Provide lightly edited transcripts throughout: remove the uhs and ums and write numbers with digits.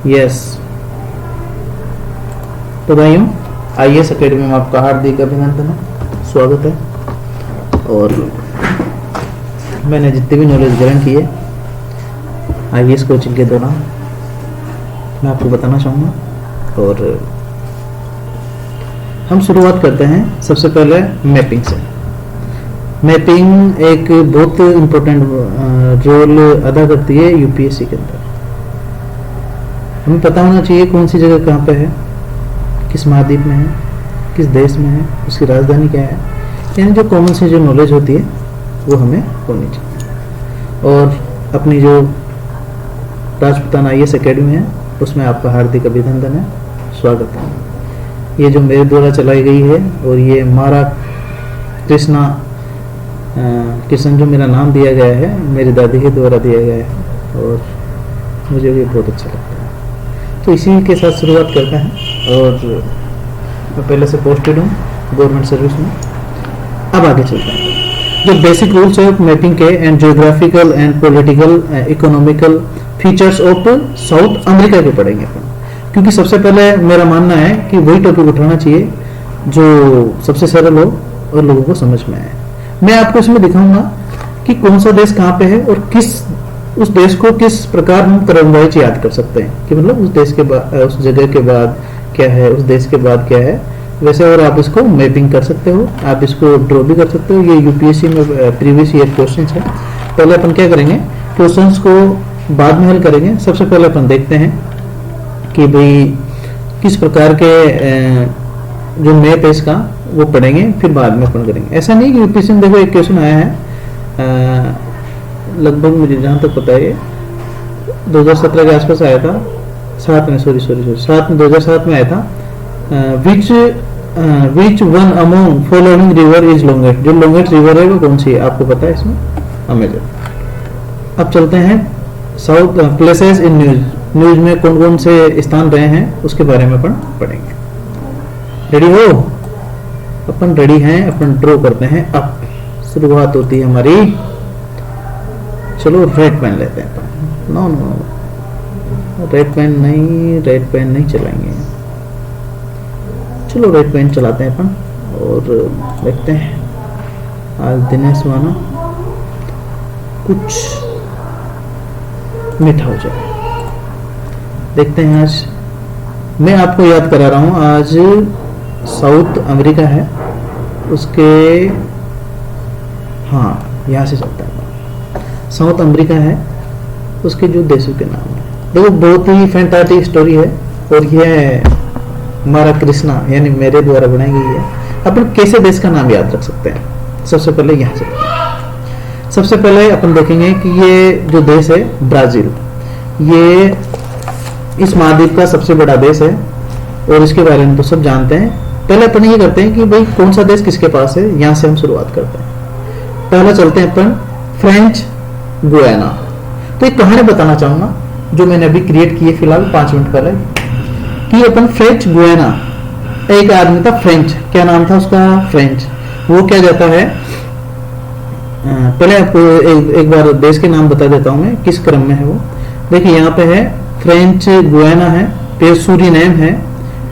Yes, तो भाइयों IAS academy में आपका हार्दिक अभिनंदन है, स्वागत है। और मैंने जितनी भी नॉलेज ग्रहण की है IAS कोचिंग के दौरान मैं आपको बताना चाहूँगा। और हम शुरुआत करते हैं सबसे पहले मैपिंग से। मैपिंग एक बहुत इम्पोर्टेंट रोल अदा करती है यूपीएससी के अंदर। हमें पता होना चाहिए कौन सी जगह कहाँ पे है, किस महाद्वीप में है, किस देश में है, उसकी राजधानी क्या है, यानी जो कॉमन से जो नॉलेज होती है वो हमें होनी चाहिए। और अपनी जो राजपूताना IAS अकेडमी है उसमें आपका हार्दिक अभिनंदन है, स्वागत है। ये जो मेरे द्वारा चलाई गई है और ये मारा कृष्ण जो मेरा नाम दिया गया है मेरी दादी के द्वारा दिया गया है और मुझे भी बहुत अच्छा लगता है। तो इसी के साथ शुरुआत करते हैं। और मैं पहले से पोस्टेड हूँ गवर्नमेंट सर्विस में। अब आगे चलते हैं। जो बेसिक रूल्स ऑफ मैपिंग के and geographical and political economical features of south America के पढ़ेंगे अपन, क्योंकि सबसे पहले मेरा मानना है कि वही टॉपिक उठाना चाहिए जो सबसे सरल हो और लोगों को समझ में आए। मैं आपको इसमें दिखाऊंगा कि कौन सा देश कहाँ पे है और उस देश को किस प्रकार हम क्रमवाइज याद कर सकते हैं, कि मतलब उस देश के बाद, उस जगह के बाद क्या है, उस देश के बाद क्या है। वैसे और आप इसको मैपिंग कर सकते हो, आप इसको ड्रॉ भी कर सकते हो। ये यूपीएससी में प्रीवियस ईयर क्वेश्चन है। पहले अपन क्या करेंगे, क्वेश्चन को बाद में हल करेंगे। सबसे पहले अपन देखते हैं कि भाई किस प्रकार के जो मैप है इसका वो पढ़ेंगे, फिर बाद में अपन करेंगे। ऐसा नहीं कि यूपीएससी में देखो एक क्वेश्चन आया है लगभग मुझे जहाँ तक पता है 2017 के आसपास आया था, 7 में 2007 में आया था। Which one among following river is longest, जो लॉन्गेस्ट रिवर है वो कौन सी है आपको पता है इसमें? अमेजन। अब चलते हैं साउथ प्लेसेस इन न्यूज में कौन कौन से स्थान रहे हैं उसके बारे में अपन पढ़ेंगे। रेडी हो? अपन रेडी हैं, अपन ड्रॉ करते हैं। अब शुरुआत होती है हमारी। चलो रेड पेन लेते हैं अपन। नो रेड पेन नहीं चलाएंगे। चलो रेड पेन चलाते हैं अपन और देखते हैं आज दिनेश वाना कुछ मीठा हो जाए। देखते हैं। आज मैं आपको याद करा रहा हूँ, आज साउथ अमेरिका है, उसके हाँ यहाँ से चलता है। साउथ अमेरिका है, उसके जो देशों के नाम है। देखो बहुत ही फैंटास्टिक स्टोरी है और ये हमारा कृष्णा यानी मेरे द्वारा बनाई गई है। अपन कैसे देश का नाम याद रख सकते हैं? सबसे पहले यहाँ से सबसे पहले अपन देखेंगे कि ये जो देश है ब्राजील, ये इस महाद्वीप का सबसे बड़ा देश है और इसके बारे में तो सब जानते हैं। पहले अपन ये करते हैं कि भाई कौन सा देश किसके पास है, यहाँ से हम शुरुआत करते हैं। पहले चलते हैं अपन फ्रेंच गुयाना। तो एक कहानी बताना चाहूंगा जो मैंने अभी क्रिएट की है फिलहाल 5 मिनट पहले, कि अपन फ्रेंच गुयाना, एक आदमी था फ्रेंच, क्या नाम था उसका? फ्रेंच। वो क्या जाता है, पहले आपको एक बार देश के नाम बता देता हूं मैं किस क्रम में है वो। देखिए यहाँ पे है फ्रेंच गुयाना है, फिर सूरीनेम है,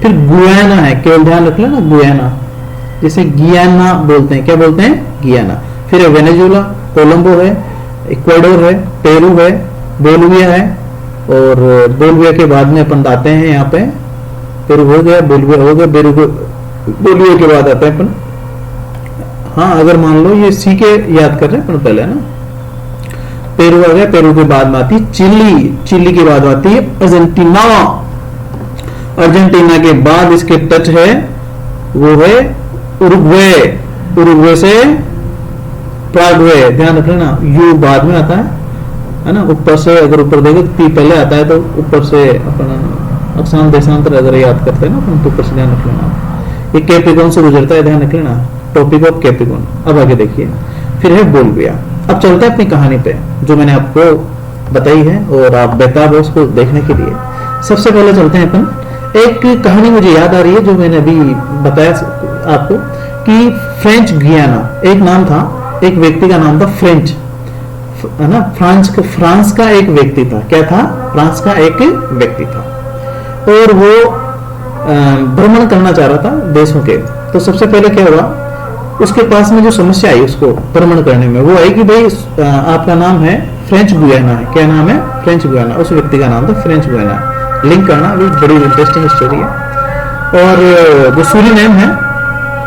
फिर गुयाना है। केवल ध्यान रख लेना गुयाना, जैसे गियाना बोलते हैं, क्या बोलते हैं? गियाना। फिर है वेनेजुएला, कोलंबो है, इक्वाडोर है, पेरू है, बोलिविया है। और बोलिविया के बाद में अपन आते हैं यहाँ पे, पेरू हो गया, बोलिविया हो गया, बोलिविया के बाद आता है अपन, हाँ अगर मान लो ये सी के याद कर रहे हैं अपन पहले ना, पेरू आ गया, पेरू के बाद में आती है चिली, चिली के बाद आती है अर्जेंटीना, अर्जेंटीना के बाद इसके टच है वो है उरुग्वे, उरुग्वे से प्रागवे, ध्यान रख लेना, यू बाद में आता है ना। ऊपर से अगर ऊपर देखे तो पी पहले आता है, तो ऊपर से अपन अक्षांश देशांतर अगर याद करते हैं ना अपन तो ऊपर से ध्यान रख लेना। ये कैप्रिकॉर्न से गुजरता है, ध्यान रख लेना, टॉपिक ऑफ कैप्रिकॉर्न। अब आगे देखिए, फिर है बोलिविया। अब चलते हैं अपनी कहानी पे जो मैंने आपको बताई है और आप बेताब हो उसको देखने के लिए। सबसे पहले चलते हैं अपन, एक कहानी मुझे याद आ रही है जो मैंने अभी बताया आपको कि फ्रेंच गियाना एक नाम था, एक व्यक्ति का नाम था फ्रेंच, है ना। फ्रांस का एक व्यक्ति था, क्या था? फ्रांस का एक व्यक्ति था। और वो भ्रमण करना चाह रहा था देशों के। तो सबसे पहले क्या हुआ, उसके पास में जो समस्या आई उसको भ्रमण करने में, वो आई कि भाई आपका नाम है फ्रेंच गुयाना है। क्या नाम है? French Guiana. उस व्यक्ति का नाम था फ्रेंच गुयाना। लिंक करना भी बड़ी इंटरेस्टिंग स्टोरी है। और जो सूरीनेम है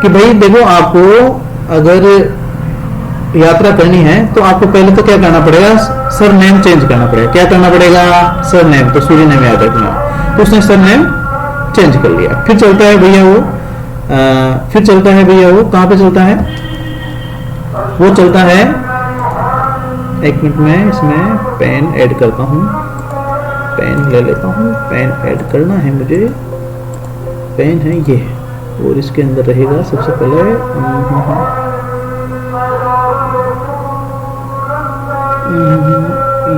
कि भाई देखो, आपको अगर यात्रा करनी है तो आपको पहले तो क्या करना पड़ेगा, सरनेम चेंज करना पड़ेगा। क्या करना पड़ेगा? सरनेम। तो सूरीनेम याद रखना। तो उसने सरनेम चेंज कर लिया। फिर चलता है भैया वो कहाँ पे चलता है? वो चलता है, एक मिनट में इसमें पेन ऐड करता हूँ, पेन ले लेता हूँ। पेन ऐड करना है मुझे, पेन है ये, और इसके अंदर रहेगा सबसे पहले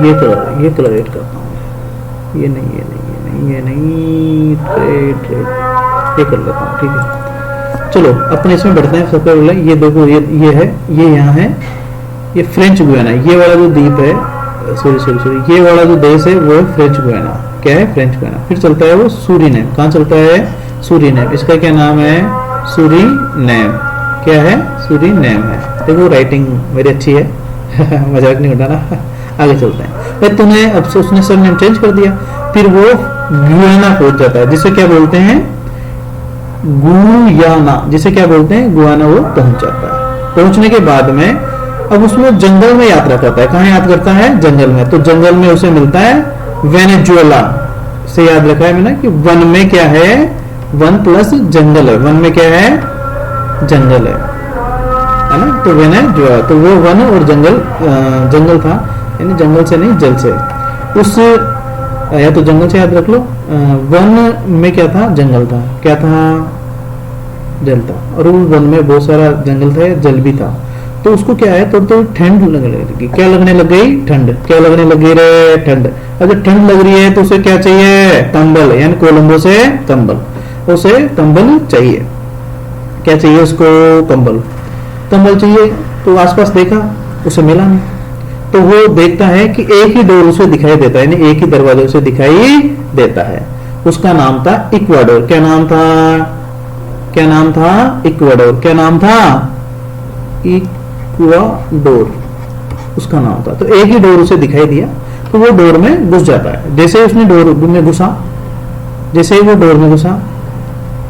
ये कलर ऐड करता हूँ। ये नहीं, ये कर लेता हूँ, ठीक है। चलो अपने इसमें बढ़ते हैं। सबसे पहले ये देखो, ये है, ये यहाँ है, ये फ्रेंच गुयाना। ये वाला जो द्वीप है, सॉरी, ये वाला जो देश है वो है फ्रेंच गुयाना। क्या है? French Guiana. फिर चलता है वो सूरीनेम। कहाँ चलता है? सूरीनेम। इसका क्या नाम है? सूरीनेम। क्या है? सूरीनेम है। देखो राइटिंग मेरी अच्छी है मजाक नहीं उठाना। आगे चलते हैं। भाई तूने अब से उसने सरनेम चेंज कर दिया। फिर वो गुयाना पहुंच जाता है, जिसे क्या बोलते हैं? गुयाना। जिसे क्या बोलते हैं? गुयाना। वो पहुंच जाता है। पहुंचने के बाद में अब उसमें जंगल में यात्रा करता है। कहाँ यात्रा करता है? जंगल में। तो जंगल में उसे मिलता है वेनेजुएला। से याद रखा है मैंने कि वन में क्या है? वन प्लस जंगल है। वन में क्या है? जंगल है ना। तो वेनेजुएला, तो वो वन और जंगल था, यानी जंगल से नहीं, जल से। उस या तो जंगल से याद रख लो। वन में क्या था? जंगल था। क्या था? जल था। और उस वन में बहुत सारा जंगल था, जल भी था। तो उसको क्या है, तो ठंड लगने लगी। क्या लगने लग गई? ठंड। क्या लगने लगी रे? ठंड। अगर ठंड लग रही है तो उसे क्या चाहिए? कंबल, यानी कोलंबो से कंबल। उसे कंबल चाहिए। क्या चाहिए उसको? कंबल चाहिए। तो आसपास देखा, उसे मिला नहीं। तो वो देखता है कि एक ही डोर उसे दिखाई देता है, यानी एक ही दरवाजा उसे दिखाई देता है। उसका नाम था इक्वाडोर। क्या नाम था? इक्वाडोर। क्या नाम था? इक्वाडोर उसका नाम था। तो एक ही डोर उसे दिखाई दिया, तो वो डोर में घुस जाता है। जैसे ही उसने डोर में घुसा,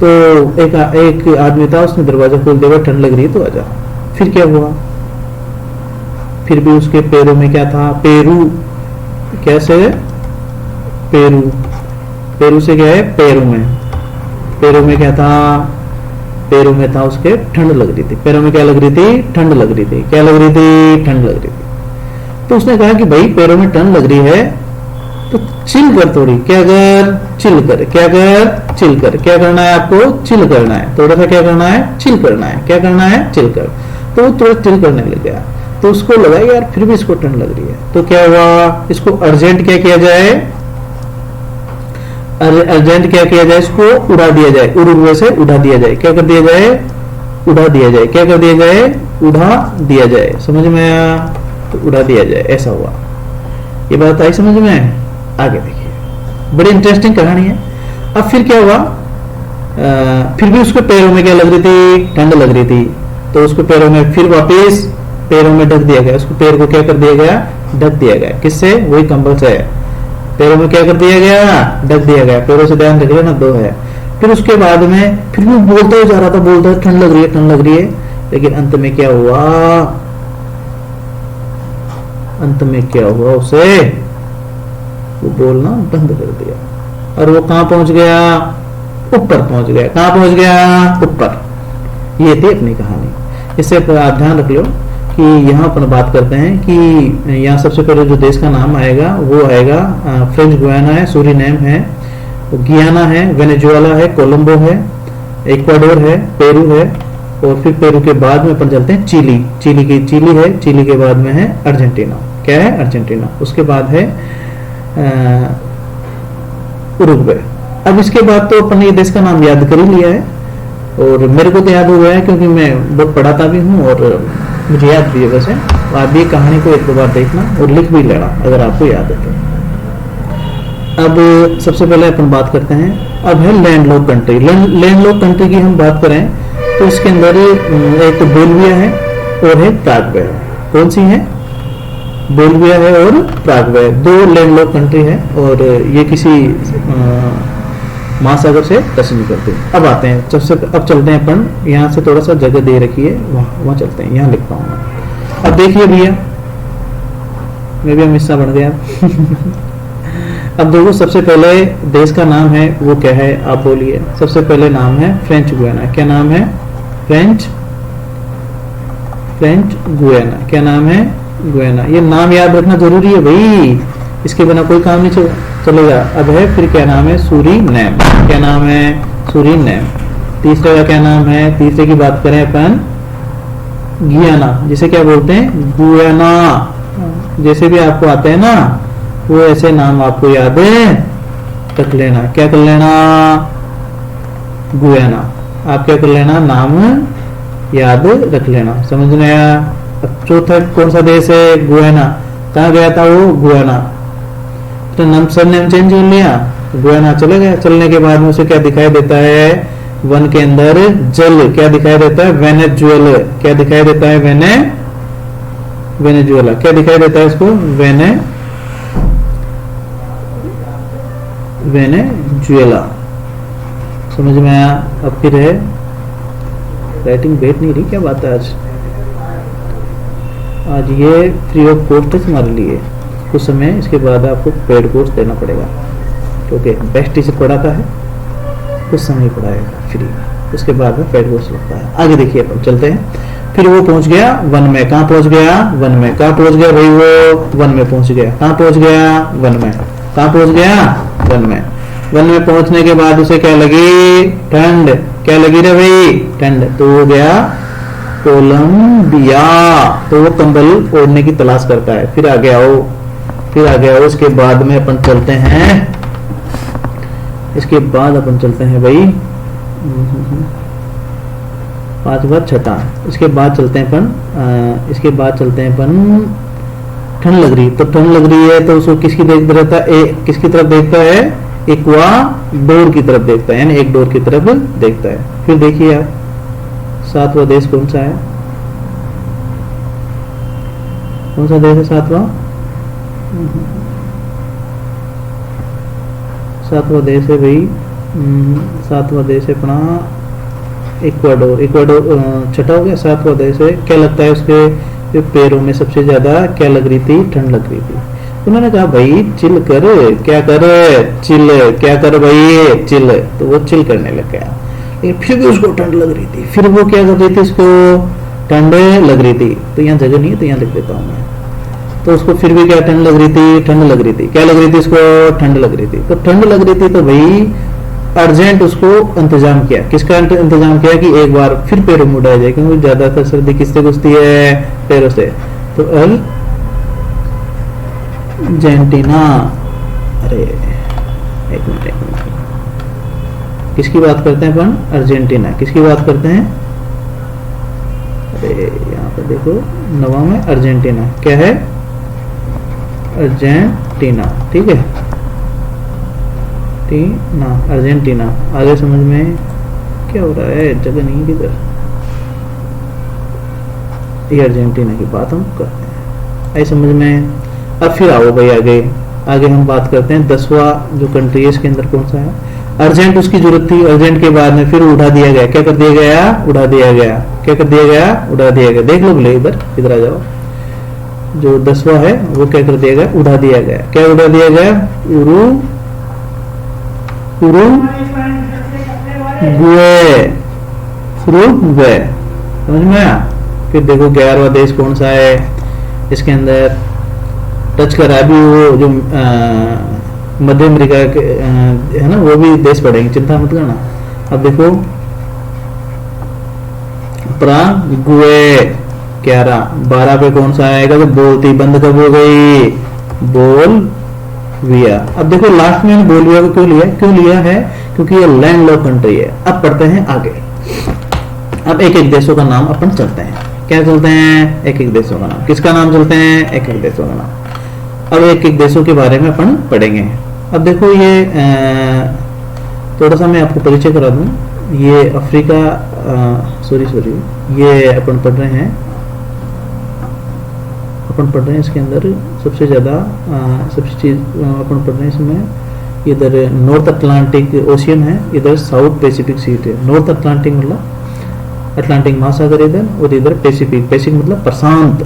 तो एक आदमी था, उसने दरवाजा खोल दिया, ठंड लग रही है तो आजा। फिर क्या हुआ? फिर भी उसके पैरों में क्या था? पेरू। कैसे? पेरू से क्या है? पैरों में क्या था? पैरों में था उसके ठंड लग रही थी। पैरों में क्या लग रही थी? ठंड लग रही थी। क्या लग रही थी? ठंड लग रही थी। तो उसने कहा कि भाई पैरों में ठंड लग रही है तो चिल कर थोड़ी। क्या कर? चिल कर। क्या कर? चिल कर। क्या करना है आपको? चिल करना है। थोड़ा सा क्या करना है? चिल करना है। क्या करना है? चिल कर। तो वो थोड़ा चिल करने लग गया। तो उसको लगा यार फिर भी इसको ठंड लग रही है, तो क्या हुआ? इसको अर्जेंट क्या किया जाए? इसको उड़ा दिया जाए। उड़ुए से उड़ा दिया जाए। क्या कर दिया जाए? उड़ा दिया जाए। क्या कर दिया जाए? उड़ा दिया जाए। समझ में आया? तो उड़ा दिया जाए, ऐसा हुआ। ये बात आई समझ में? आगे देखिए, बड़ी इंटरेस्टिंग कहानी है। अब फिर क्या हुआ? फिर भी उसके पैरों में क्या लग रही थी? ठंड लग रही थी। तो उसके पैरों में फिर वापिस पैरों में ढक दिया गया। उसको पैर को क्या कर दिया गया? ढक दिया गया। किससे? वही कंबल से। पैरों में क्या कर दिया गया? ढक दिया गया। पैरों से ध्यान रख लेना, दो है। फिर उसके बाद में फिर भी बोलता ही जा रहा था, बोलता है ठंड लग रही है, ठंड लग रही है। लेकिन अंत में क्या हुआ? उसे वो बोलना बंद कर दिया। और वो कहां पहुंच गया? ऊपर पहुंच गया। कहां पहुंच गया? ऊपर। ये थी अपनी कहानी। इससे आप ध्यान रख लो कि यहाँ पर बात करते हैं कि यहाँ सबसे पहले जो देश का नाम आएगा वो आएगा फ्रेंच गुयाना है, सूरीनेम है, गियाना है, वेनेजुएला है, कोलंबो है, इक्वाडोर है, पेरू है, और फिर पेरू के बाद में अपन चलते हैं चिली है, चिली के बाद में है अर्जेंटीना। क्या है? अर्जेंटीना। उसके बाद है उरुग्वे। अब इसके बाद तो अपन ये देश का नाम याद कर ही लिया है, और मेरे को तो याद हो गया है क्योंकि मैं बहुत पढ़ाता भी हूँ और मुझे याद भी है। वैसे आप भी कहानी को एक दो बार देखना और लिख भी लेना अगर आपको याद है तो। अब सबसे पहले अपन बात करते हैं, अब है लैंडलॉक कंट्री। लैंडलॉक कंट्री की हम बात करें तो इसके अंदर एक तो बोल्विया है और है प्रागवे। कौन सी है? बोल्विया है और प्रागवे, दो लैंडलॉक कंट्री है और ये किसी महासागर से टच नहीं करते। अब आते हैं, अब चलते हैं अपन, यहाँ से थोड़ा सा जगह दे रखी है, वहाँ चलते हैं, यहाँ लिखता हूँ मैं। अब देखिए भैया, मैं भी हिस्सा बन गया। अब देखो, सबसे पहले देश का नाम है वो क्या है, आप बोलिए। सबसे पहले नाम है फ्रेंच गुयाना। क्या नाम है? French Guiana. क्या नाम है? गुयाना। ये नाम याद रखना जरूरी है भाई, इसके बिना कोई काम नहीं चलेगा। अब है फिर क्या नाम है? सूरीनैम। क्या नाम है? सूरीनैम। तीसरे का क्या नाम है? तीसरे की बात करें अपन, गियाना, जिसे क्या बोलते हैं? गुयाना। जैसे भी आपको आते हैं ना, वो ऐसे नाम आपको याद है रख लेना। क्या कर लेना? गुयाना। आप क्या कर लेना? नाम याद रख लेना। समझ में आया? चौथा कौन सा देश है? गुयाना। कहाँ गया था वो? गुयाना। तो नाम सरनेम चेंज कर लिया, गुयाना चले गया। चलने के बाद में उसे क्या दिखाई देता है? वन के अंदर जल क्या दिखाई देता है? वेनेजुएला। क्या दिखाई देता है? वेनेजुएला। क्या दिखाई देता है इसको? वेनेजुएला। समझ में आया? अब फिर है, राइटिंग बैठ नहीं रही, क्या बात है आज ये फ्री ऑफ कॉस्ट है तुम्हारे लिए। कुछ समय इसके बाद आपको पेड कोर्स देना पड़ेगा, क्योंकि बेस्ट टीचर पढ़ाता है, कुछ समय पढ़ाएगा फ्री, उसके बाद में पेड कोर्स लगता है। आगे देखिए, अपन चलते हैं। फिर वो पहुंच गया वन में। कहाँ पहुंच गया? वन में। कहाँ पहुंच गया भाई? वो वन में पहुंच गया। कहाँ पहुंच गया? वन में। कहाँ पहुंच गया? वन में। वन में पहुंचने के बाद उसे क्या लगी? ठंड। क्या लगी रे भाई? ठंड। तो वो गया कोलंबिया, तो वो कंबल ओढ़ने की तलाश करता है। फिर आ गया वो, उसके बाद में अपन चलते हैं, इसके बाद अपन चलते हैं भाई, पांचवा छठा, इसके बाद चलते हैं अपन, ठंड लग रही। तो ठंड लग रही है तो उसको किसकी देख रहता है? किसकी तरफ देखता है? इक्वाडोर की तरफ देखता है, यानी एक डोर की तरफ देखता है। फिर देखिए आप, सातवां देश कौन सा है? कौन सा देश है सातवां? सातवां देश है भाई, सातवां देश है अपना इक्वाडोर। छठा हो गया, सातवां देश है। क्या लगता है उसके पैरों में सबसे ज्यादा क्या लग रही थी? ठंड लग रही थी। उन्होंने कहा भाई चिल कर, क्या कर? चिल। क्या कर भाई? चिल। तो वो चिल करने लग गया, लेकिन फिर भी उसको ठंड लग रही थी। फिर वो क्या कर रही थी? उसको ठंड लग रही थी। तो यहाँ जगह नहीं है, तो यहाँ लिख देता हूँ मैं। तो उसको फिर भी क्या ठंड लग रही थी? ठंड लग रही थी। क्या लग रही थी उसको? ठंड लग रही थी। तो ठंड लग रही थी तो भाई अर्जेंट उसको इंतजाम किया। किसका इंतजाम किया? कि एक बार फिर पैरों में उड़ाया जाए, क्योंकि ज्यादातर सर्दी किससे घुसती है? पैरों से। तो अर्जेंटीना, अरे एक मिनट, किसकी बात करते हैं अपन? अर्जेंटीना। किसकी बात करते हैं? अरे यहाँ पर देखो, नवा में अर्जेंटीना। क्या है? अर्जेंटीना। ठीक है, टीना, अर्जेंटीना। आगे समझ में क्या हो रहा है? जगह नहीं किधर, ये अर्जेंटीना की बात हम करते हैं, आई समझ में? अब फिर आओ भाई आगे हम बात करते हैं 10वां जो कंट्री है, इसके अंदर कौन सा है? अर्जेंट उसकी जरूरत थी, अर्जेंट के बाद में फिर उठा दिया गया। क्या कर दिया गया? उड़ा दिया गया। क्या कर दिया गया? उड़ा दिया गया। देख लो बोले, इधर आ जाओ। जो 10वां है वो क्या कर दिया गया? उड़ा दिया गया। क्या उड़ा दिया गया? उरुग्वे। समझ में आया? फिर देखो 11वां देश कौन सा है इसके अंदर? टच करा अभी वो जो मध्य अमेरिका के है ना, वो भी देश पड़ेंगे, चिंता मत करना। अब देखो पराग्वे 11, 12 पे कौन सा आएगा? तो बोलती बंद कब हो गई? बोलविया। अब देखो लास्ट में बोलविया को क्यों लिया है? क्योंकि ये लैंडलॉक कंट्री है। अब पढ़ते हैं आगे। अब एक एक देशों का नाम अपन चलते हैं। क्या चलते हैं? एक एक देशों का नाम। किसका नाम चलते हैं? एक एक देशों का नाम। अब एक एक देशों के बारे में अपन पढ़ेंगे। अब देखो ये थोड़ा सा मैं आपको परिचय करा दूं। ये अफ्रीका, सॉरी ये अपन पढ़ रहे हैं इसके अंदर सबसे ज़्यादा सबसे चीज़ अपन पढ़ रहे हैं इसमें। इधर नॉर्थ अटलांटिक ओशियन है, इधर साउथ पैसिफिक सीट है। नॉर्थ अटलांटिक मतलब अटलांटिक महासागर इधर, और इधर पैसिफिक मतलब प्रशांत।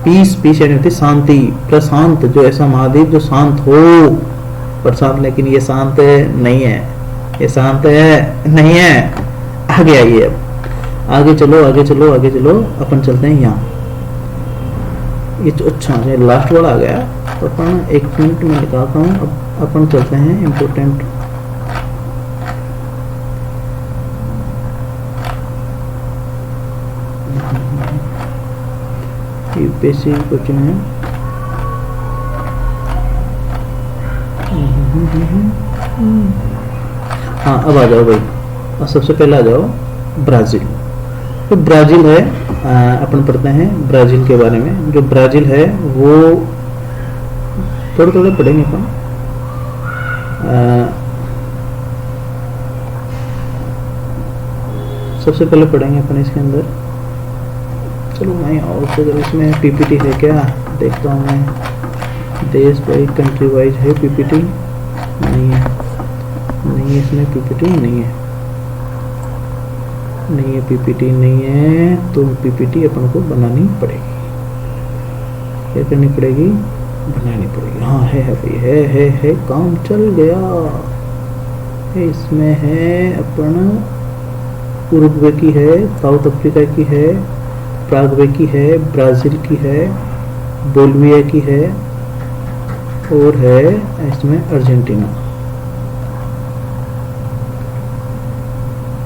पीस यानी होती शांति, प्रशांत, जो ऐसा महाद्वीप जो शांत हो, प्रशांत। लेकिन ये शांत नहीं है, ये शांत है नहीं है। आगे आइए, अब आगे चलो अपन चलते हैं यहाँ। ये तो अच्छा है, लास्ट वाला आ गया, तो अपन 1 मिनट में निकालता हूँ। अब अपन चलते हैं इम्पोर्टेंट। यूपीएससी क्वेश्चन है। हाँ, अब आ जाओ भाई, और सबसे पहले आ जाओ ब्राज़ील। तो ब्राज़ील है, अपन पढ़ते हैं ब्राज़ील के बारे में। जो ब्राज़ील है वो थोड़े पढ़ेंगे अपन। सबसे पहले पढ़ेंगे अपन इसके अंदर। चलो मैं और तो इसमें पीपीटी है क्या, देखता हूँ मैं। देश वाइज कंट्री वाइज है पीपीटी, नहीं है इसमें पीपीटी नहीं है पीपीटी नहीं है। तो पीपीटी अपन को बनानी पड़ेगी। क्या करनी पड़ेगी? बनानी पड़ेगी। हाँ है भाई, है काम चल गया है। इसमें है अपन उरुग्वे की है, साउथ अफ्रीका की है, प्रागवे की है, ब्राज़ील की है, बोलिविया की है, और है इसमें अर्जेंटीना,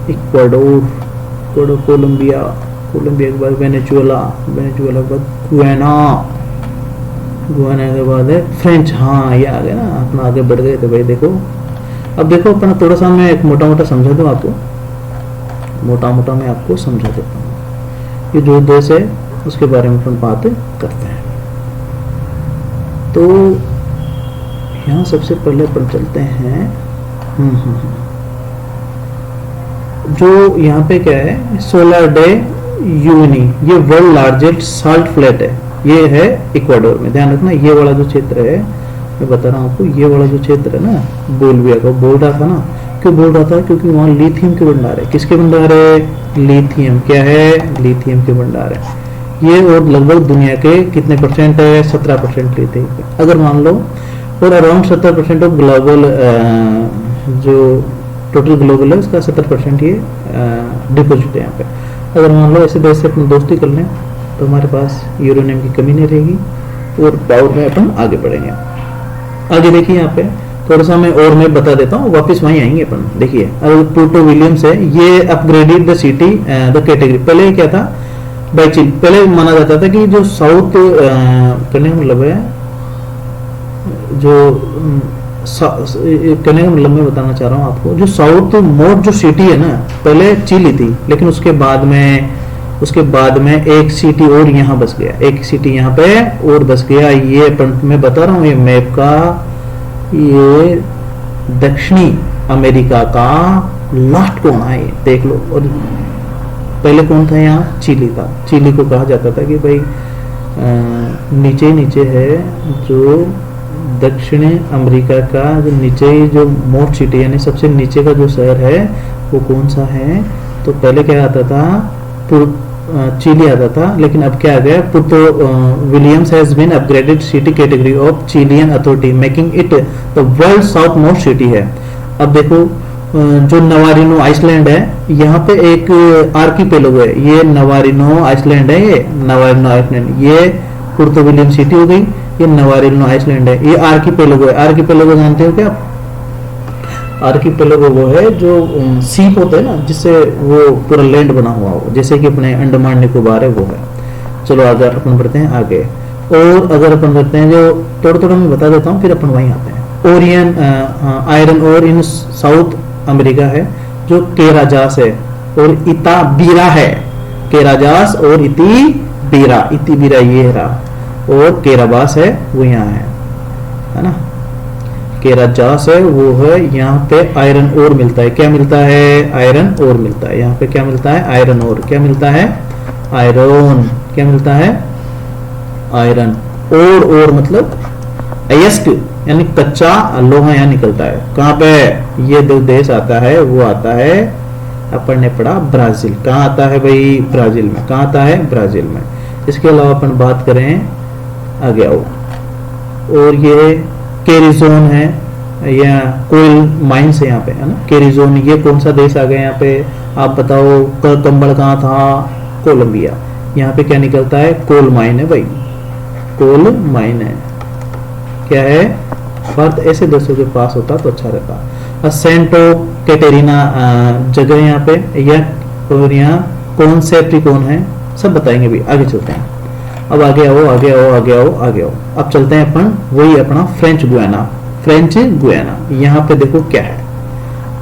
इक्वाडोर, कोलंबिया के बाद वेनेजुएला के बाद गुयाना के बाद है फ्रेंच। हाँ ये आ गया ना, अपना आगे बढ़ गए थे भाई। देखो अब देखो अपना थोड़ा सा मैं एक मोटा समझा दूँ आपको, मोटा मैं आपको समझा देता हूँ। ये जो देश है उसके बारे में अपन बात करते हैं। तो यहाँ सबसे पहले अपन चलते हैं। जो यहाँ पे क्या है, सोलर डे यूनी, ये वर्ल्ड लार्जेस्ट साल्ट फ्लैट है। ये है इक्वाडोर में। ध्यान रखना, ये वाला जो क्षेत्र है, मैं बता रहा हूँ आपको, ये वाला जो क्षेत्र है ना, बोलिविया का बोल रहा था ना। क्यों बोल रहा था? क्योंकि वहाँ लिथियम के भंडार है। किसके भंडार है? लिथियम। क्या है? लिथियम के भंडार है ये। और लगभग दुनिया के कितने परसेंट है? 17% लिथियम। अगर मान लो, और अराउंड 70% ऑफ ग्लोबल, जो टोटल ग्लोबल है उसका 70% ये डिपोजिट है यहाँ पे। अगर मान लो ऐसे देश से अपन दोस्ती कर लें तो हमारे पास यूरेनियम की कमी नहीं रहेगी, और पावर में अपन आगे बढ़ेंगे। आगे देखिए यहाँ पे थोड़ा सा मैं बता देता हूँ, वापस वहीं आएंगे अपन। देखिए पुर्टो विलियम्स है, ये upgraded the city the category. पहले क्या था? बाइचिल। पहले माना जाता था कि जो साउथ करने का मतलब है, जो करने का मतलब मैं बताना चाह रहा हूँ आपको, जो साउथ मोस्ट जो सिटी है ना, पहले चिली थी, लेकिन उसके बाद में एक सिटी और यहाँ बस गया, एक सिटी यहाँ पे और बस गया। ये मैं बता रहा हूँ, ये मैप का, ये दक्षिणी अमेरिका का लास्ट कोना है, ये देख लो। और पहले कौन था यहाँ? चिली था। चिली को कहा जाता था कि भाई नीचे है जो दक्षिणी अमेरिका का जो नीचे जो मोस्ट सिटी, यानी सबसे नीचे का जो शहर है वो कौन सा है? तो पहले क्या आता था? चिली आता था, लेकिन अब क्या आ गया? Puerto Williams has been upgraded city category of Chilean authority making it the world south most city है। अब देखो जो नवारिनो आइसलैंड है, यहाँ पे एक आर्कीपेलागो है, ये नवारिनो आइसलैंड है। ये नवारिनो आइसलैंड, ये पुर्टो विलियम सिटी हो गई, ये नवारिनो आइसलैंड है। ये आर्कीपेलागो है। आर्कीपेलागो जानते हो क्या? आर्कीपेलागो वो है जो सीप होता है ना, जिससे वो पूरा लैंड बना हुआ हो, जैसे कि अपने अंडमान निकोबार है वो है। चलो आगे अपन बढ़ते हैं आगे। और अगर अपन करते हैं, जो थोड़ा मैं बता देता हूँ, फिर अपन वहीं आते हैं। ओरियन आयरन और इन साउथ अमेरिका है, जो केराजास है और इताबीरा है। केराजास और इतिबीरा ये रहा, और केराबास है वो यहाँ है ना। केराजास है वो है, यहाँ पे आयरन ओर मिलता है। क्या मिलता है? आयरन ओर मिलता है। यहाँ पे क्या मिलता है? Iron ore. क्या मिलता है? आयरन। क्या मिलता है? आयरन। ओर मतलब अयस्क यानी कच्चा लोहा यहाँ निकलता है। कहाँ पे? ये जो देश आता है वो आता है, अपन ने पढ़ा ब्राजील। कहाँ आता है भाई? ब्राजील में। कहाँ आता है? ब्राजील में। इसके अलावा अपन बात करें, आगे आओ, और ये केरिजोन है या कोयल माइंस है यहाँ पे, है ना, केरिजोन। ये कौन सा देश आ गया यहाँ पे? आप बताओ। कंबल कहाँ था? कोलंबिया। यहाँ पे क्या निकलता है? कोल माइन है भाई, कोल माइन है। क्या है? भारत ऐसे देशों के पास होता तो अच्छा रहता। सेंटो कैटेरिना जगह यहाँ पे, और यहाँ कौन से ट्रिकोन है, सब बताएंगे भी। आगे चलते हैं। अब आगे आओ, आगे आओ, आगे आओ, आगे आओ। अब चलते हैं अपन वही अपना फ्रेंच गुयाना। फ्रेंच गुयाना यहाँ पे देखो क्या है।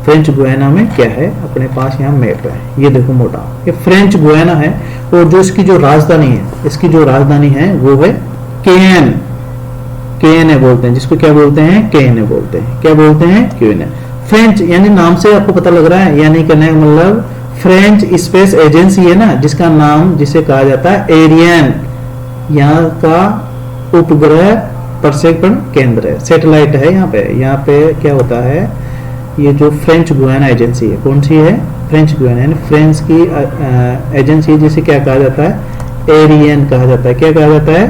फ्रेंच गुयाना में क्या है? अपने पास यहाँ मैप है, ये देखो मोटा, ये फ्रेंच गुयाना है। और जो इसकी जो राजधानी है, इसकी जो राजधानी है वो है केन। केन बोलते हैं जिसको, क्या बोलते हैं? केन बोलते हैं। क्या बोलते हैं? केन। फ्रेंच यानी नाम से आपको पता लग रहा है, यानी कहने का मतलब फ्रेंच स्पेस एजेंसी है ना, जिसका नाम, जिसे कहा जाता है एरियन। यहाँ का उपग्रह प्रक्षेपण केंद्र है, सैटेलाइट है यहाँ पे। यहाँ पे क्या होता है? ये जो फ्रेंच गुयाना एजेंसी है, कौन सी है? फ्रेंच गुयाना, यानी फ्रेंच की एजेंसी, जिसे क्या कहा जाता है? एरियन कहा जाता है। क्या कहा जाता है?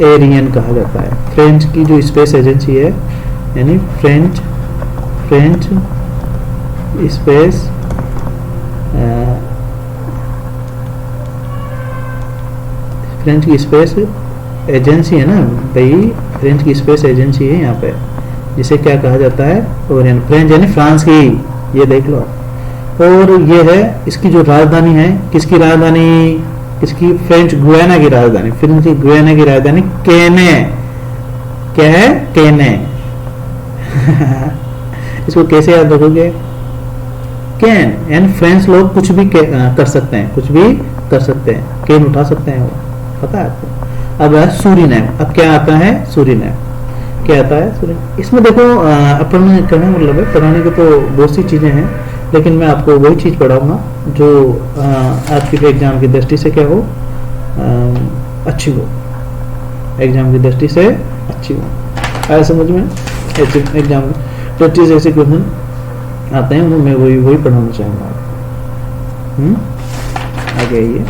एरियन कहा जाता है। फ्रेंच की जो स्पेस एजेंसी है, यानी फ्रेंच स्पेस फ्रेंच की स्पेस एजेंसी है ना भाई, फ्रेंच की स्पेस एजेंसी है यहाँ पे, जिसे क्या कहा जाता है? ओरियन। फ्रेंच यानी फ्रांस की, ये देख लो। और ये है इसकी जो राजधानी है, किसकी राजधानी? इसकी फ्रेंच गुयाना की राजधानी, फ्रेंच गुयाना की राजधानी केने। क्या है? केने। इसको कैसे याद रखोगे? कैन यानी फ्रेंच लोग कुछ भी कर सकते हैं, कुछ भी कर सकते हैं, केन उठा सकते हैं, वो पता है आपको। अब है सूरीनेम। अब क्या आता है? सूरीनेम। क्या आता है? सूरीनेम। इसमें देखो अपन कहने मतलब है, पढ़ाने की तो बहुत सी चीजें हैं, लेकिन मैं आपको वही चीज पढ़ाऊंगा जो आपके एग्जाम की दृष्टि से क्या हो, अच्छी हो, एग्जाम की दृष्टि से अच्छी हो। आया समझ में? एग्जाम में 25 ऐसे क्वेश्चन आते हैं, मैं वही पढ़ाना चाहूंगा। आगे आइए,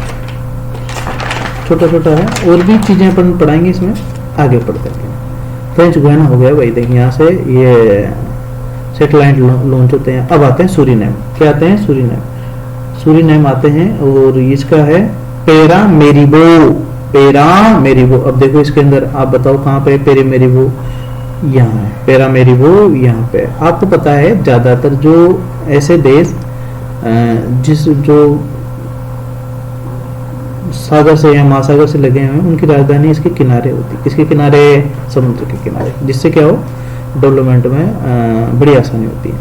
छोटा छोटा है, और भी चीजें अपन पढ़ाएंगे इसमें, आगे पढ़ते हैं। फ्रेंच गुयाना हो गया भाई, देखिए यहाँ से ये सैटेलाइट लॉन्च होते हैं। अब आते हैं सूरीनेम। क्या आते हैं? सूरीनेम। सूरीनेम आते हैं, और इसका है पैरामेरिबो। पैरामेरिबो। अब देखो इसके अंदर, आप बताओ कहाँ पे पैरामेरिबो? यहाँ है पैरामेरिबो, यहाँ पे। आपको पता है ज्यादातर जो ऐसे देश जिस जो सागर से या महासागर से लगे हुए हैं, उनकी राजधानी इसके किनारे होती है। किसके किनारे? समुद्र के किनारे, जिससे क्या हो, डेवलपमेंट में बड़ी आसानी होती है।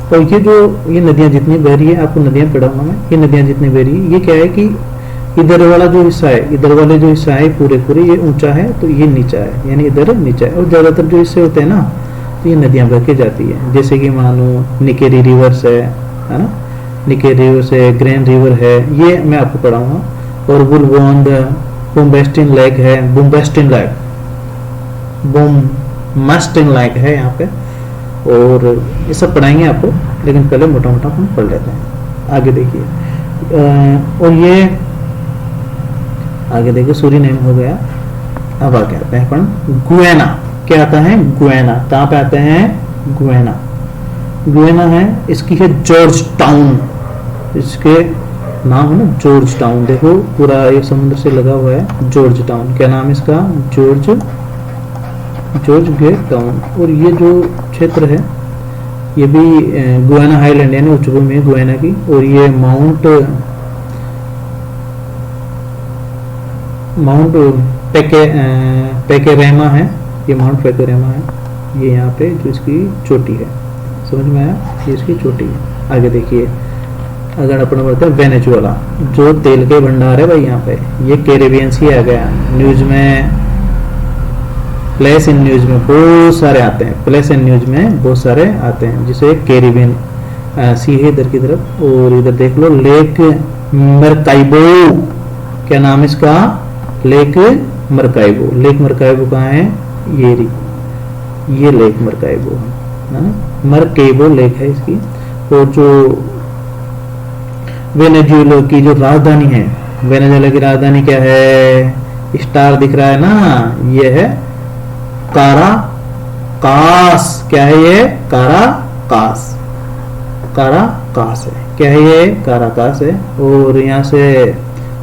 और ये नदियां जितनी बह रही है, आपको नदियां पढ़ाऊंगा मैं, ये नदियां जितनी बह रही है, ये क्या है कि इधर वाला जो हिस्सा है, इधर वाले जो हिस्सा है पूरे ये ऊंचा है, तो ये नीचा है, यानी इधर नीचा है। और ज्यादातर जो हिस्से होते हैं ना, तो ये नदियां बह के जाती है। जैसे कि मानो निकेरी रिवर्स है ना, निकेरी रिवर्स है, ग्रैंड रिवर है, ये मैं आपको पढ़ाऊंगा। और बुलबोंद, बुम्बेस्टिन लेक है, बुम्बेस्टिन लेक है यहाँ पे, और ये सब पढ़ाएंगे आपको, लेकिन पहले मोटा मोटा हम पढ़ लेते हैं। आगे देखिए, और ये आगे देखिए सूरीनेम हो गया। अब आगे आते हैं अपन गुयाना। क्या आता है? गुयाना। कहाँ पे आते हैं? गुयाना। गुयाना है, इसकी है जॉर्ज टाउन, इसके नाम है ना जॉर्ज टाउन। देखो पूरा ये समुद्र से लगा हुआ है, जॉर्ज टाउन। क्या नाम है इसका? George gate town. और ये जो क्षेत्र है, ये भी गुयाना हाईलैंड यानी उच्च भूमि है गुयाना की। और ये माउंट पेकेरेमा है, ये माउंट पेकेरेमा है, ये यहाँ पे जो इसकी चोटी है, समझ में आया? ये इसकी चोटी है। आगे देखिए, अगर अपन बोलते हैं वेनेजुएला, जो तेल के भंडार है भाई यहाँ पे, ये कैरेबियन सी आ गया। न्यूज में प्लेस इन न्यूज में बहुत सारे आते हैं, प्लेस इन न्यूज में बहुत सारे आते हैं, जिसे कैरिबियन सी है इधर की तरफ। और इधर देख लो लेक मरकाइबो, क्या नाम है इसका? लेक मरकाइबो। लेक मरकाइबो कहाँ है? ये लेक मरकाइबो है ना, मरकाइबो लेक है इसकी। और जो वेनेजुएला की जो राजधानी है, वेनेजुएला की राजधानी क्या है? स्टार दिख रहा है ना, ये है काराकास। क्या है ये? काराकास। काराकास है, क्या है ये? काराकास है। और यहाँ से